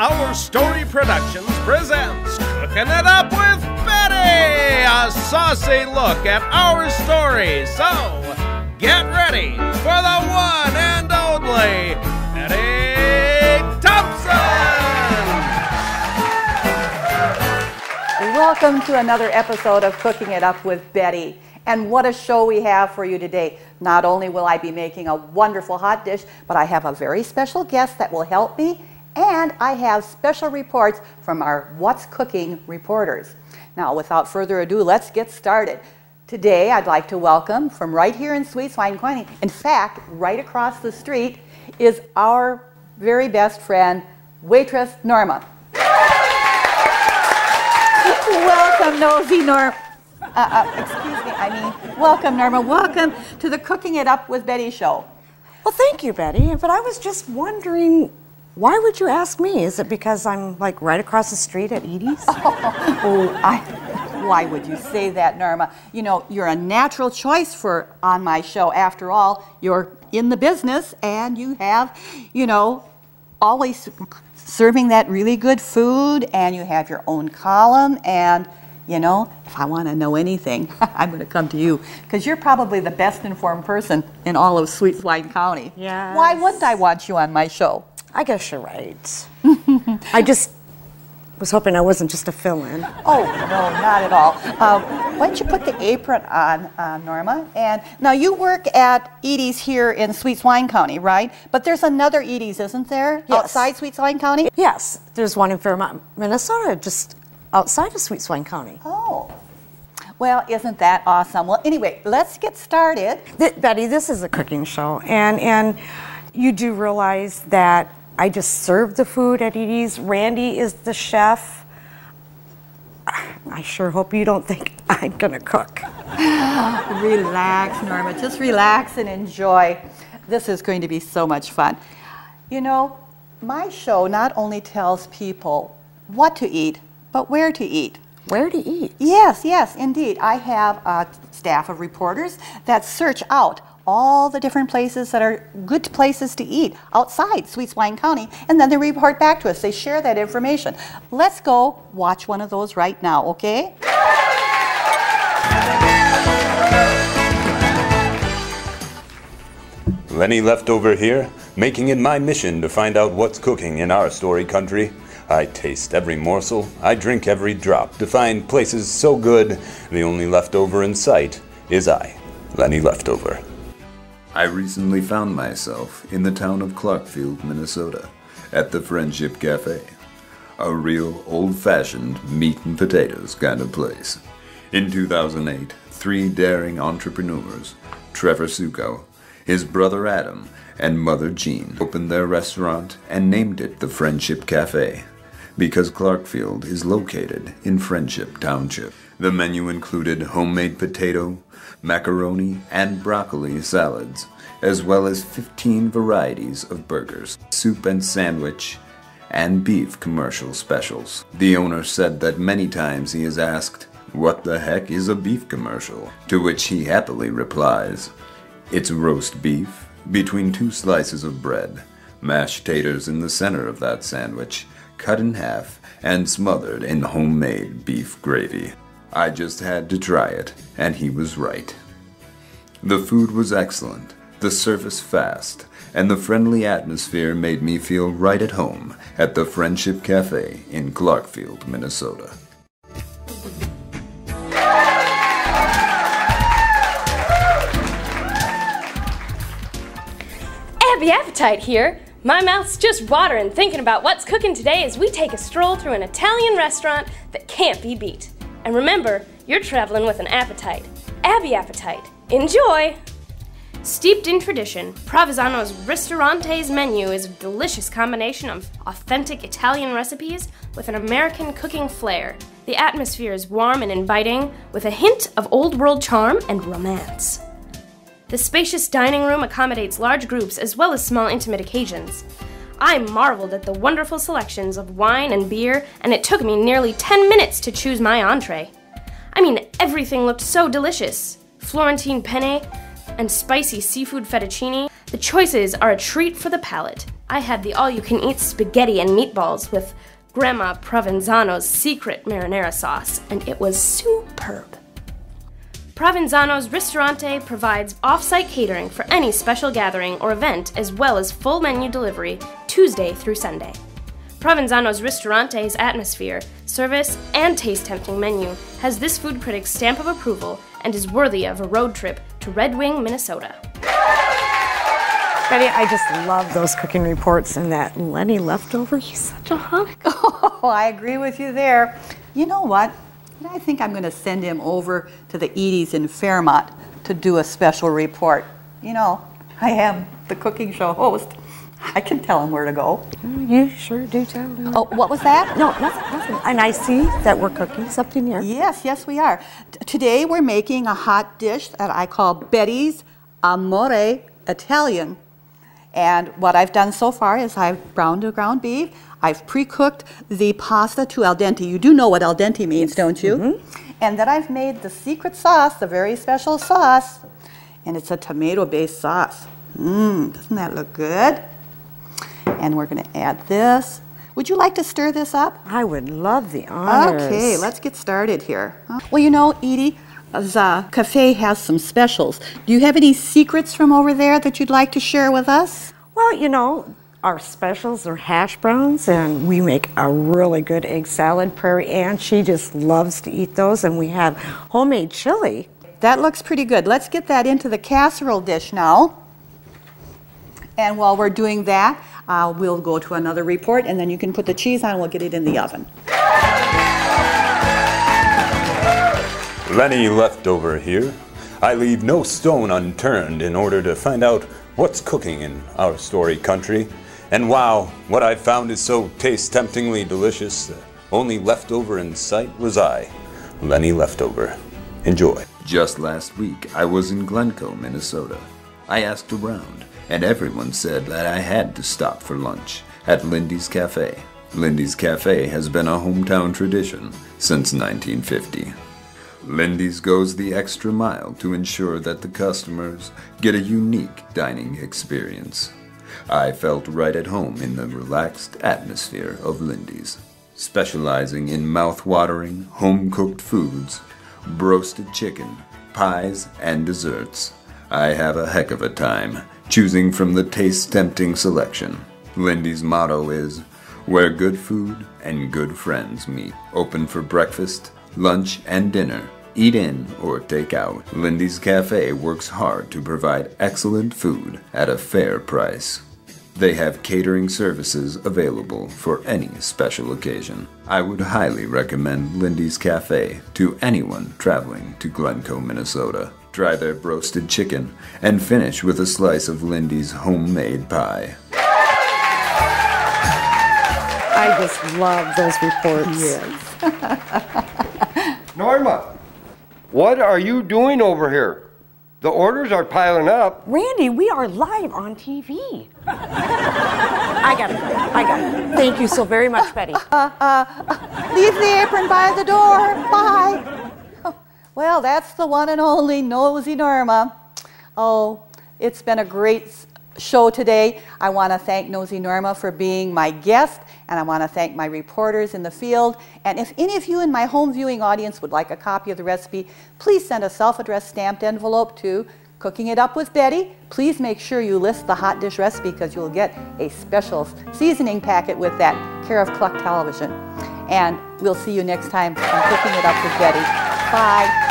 Our Story Productions presents Cooking It Up with Betty, a saucy look at our story. So, get ready for the one and only Betty Thompson! Welcome to another episode of Cooking It Up with Betty. And what a show we have for you today. Not only will I be making a wonderful hot dish, but I have a very special guest that will help me, and I have special reports from our What's Cooking reporters. Now, without further ado, let's get started. Today, I'd like to welcome from right here in Sweet Swine County, in fact, right across the street, is our very best friend, waitress Norma. Welcome, Nosey Norma. Welcome, Norma. Welcome to the Cooking It Up with Betty show. Well, thank you, Betty. But I was just wondering, why would you ask me? Is it because I'm like right across the street at Edies? Why would you say that, Norma? You know, you're a natural choice for on my show. After all, you're in the business and you have, you know, always serving that really good food, and you have your own column, and you know, if I want to know anything, I'm going to come to you, because you're probably the best informed person in all of Sweet Swine County. Yes. Why wouldn't I want you on my show? I guess you're right. I just was hoping I wasn't just a fill-in. Oh, no, not at all. Why don't you put the apron on, Norma? And now you work at Edies here in Sweet Swine County, right? But there's another Edies, isn't there? Yes. Outside Sweet Swine County? Yes, there's one in Fairmont, Minnesota, just outside of Sweet Swine County. Oh. Well, isn't that awesome? Well, anyway, let's get started. Betty, this is a cooking show, and you do realize that I just serve the food at Edies. Randy is the chef. I sure hope you don't think I'm gonna cook. Relax, Norma. Just relax and enjoy. This is going to be so much fun. You know, my show not only tells people what to eat, but where to eat. Where to eat? Yes, yes, indeed. I have a staff of reporters that search out all the different places that are good places to eat outside Sweet Swine County, and then they report back to us. They share that information. Let's go watch one of those right now, okay? Lenny Leftover here, making it my mission to find out what's cooking in our story country. I taste every morsel, I drink every drop, to find places so good, the only leftover in sight is I, Lenny Leftover. I recently found myself in the town of Clarkfield, Minnesota, at the Friendship Cafe, a real old-fashioned meat and potatoes kind of place. In 2008, 3 daring entrepreneurs, Trevor Suko, his brother Adam, and mother Jean, opened their restaurant and named it the Friendship Cafe, because Clarkfield is located in Friendship Township. The menu included homemade potato, macaroni, and broccoli salads, as well as 15 varieties of burgers, soup and sandwich, and beef commercial specials. The owner said that many times he is asked, "What the heck is a beef commercial?" To which he happily replies, "It's roast beef between 2 slices of bread, mashed taters in the center of that sandwich, cut in half and smothered in homemade beef gravy." I just had to try it, and he was right. The food was excellent, the service fast, and the friendly atmosphere made me feel right at home at the Friendship Cafe in Clarkfield, Minnesota. Happy appetite here! My mouth's just watering thinking about what's cooking today as we take a stroll through an Italian restaurant that can't be beat. And remember, you're traveling with an appetite. Abby appetite. Enjoy! Steeped in tradition, Provenzano Ristorante's menu is a delicious combination of authentic Italian recipes with an American cooking flair. The atmosphere is warm and inviting, with a hint of old-world charm and romance. The spacious dining room accommodates large groups as well as small intimate occasions. I marveled at the wonderful selections of wine and beer, and it took me nearly 10 minutes to choose my entree. I mean, everything looked so delicious. Florentine penne and spicy seafood fettuccine, the choices are a treat for the palate. I had the all-you-can-eat spaghetti and meatballs with Grandma Provenzano's secret marinara sauce, and it was superb. Provenzano's Ristorante provides off-site catering for any special gathering or event, as well as full menu delivery Tuesday through Sunday. Provenzano's Ristorante's atmosphere, service, and taste-tempting menu has this food critic's stamp of approval and is worthy of a road trip to Red Wing, Minnesota. Betty, I just love those cooking reports, and that Lenny leftover, he's such a hunk. Oh, I agree with you there. You know what? I think I'm going to send him over to the Edies in Fairmont to do a special report. You know, I am the cooking show host. I can tell him where to go. You sure do tell him. Oh, what was that? No, nothing. And I see that we're cooking something here. Yes, we are. Today we're making a hot dish that I call Betty's Amore Italian. And what I've done so far is I've browned the ground beef. I've pre-cooked the pasta to al dente. You do know what al dente means, don't you? Mm-hmm. And then I've made the secret sauce, the very special sauce. And it's a tomato-based sauce. Doesn't that look good? And we're going to add this. Would you like to stir this up? I would love the honors. Okay, let's get started here. Well, you know, Edie's Cafe has some specials. Do you have any secrets from over there that you'd like to share with us? Well, you know, our specials are hash browns, and we make a really good egg salad. Prairie Ann, she just loves to eat those, and we have homemade chili. That looks pretty good. Let's get that into the casserole dish now. And while we're doing that, we'll go to another report, and then you can put the cheese on and we'll get it in the oven. Lenny Leftover here. I leave no stone unturned in order to find out what's cooking in our story country. And wow, what I found is so taste-temptingly delicious that only leftover in sight was I, Lenny Leftover. Enjoy. Just last week, I was in Glencoe, Minnesota. I asked around, and everyone said that I had to stop for lunch at Lindys Cafe. Lindys Cafe has been a hometown tradition since 1950. Lindys goes the extra mile to ensure that the customers get a unique dining experience. I felt right at home in the relaxed atmosphere of Lindys, specializing in mouth-watering, home-cooked foods, broasted chicken, pies, and desserts. I have a heck of a time choosing from the taste-tempting selection. Lindys' motto is, where good food and good friends meet. Open for breakfast, lunch, and dinner. Eat in or take out. Lindys Cafe works hard to provide excellent food at a fair price. They have catering services available for any special occasion. I would highly recommend Lindys Cafe to anyone traveling to Glencoe, Minnesota. Try their roasted chicken and finish with a slice of Lindys homemade pie. I just love those reports. Yes. Norma, what are you doing over here? The orders are piling up. Randy, we are live on TV. I got it. Thank you so very much, Betty. Leave the apron by the door. Bye. Well, that's the one and only Nosey Norma. Oh, it's been a great show today. I want to thank Nosey Norma for being my guest, and I want to thank my reporters in the field. And if any of you in my home viewing audience would like a copy of the recipe, please send a self-addressed stamped envelope to Cooking It Up with Betty. Please make sure you list the hot dish recipe because you'll get a special seasoning packet with that care of KLUK television. And we'll see you next time on Cooking It Up with Betty. Bye.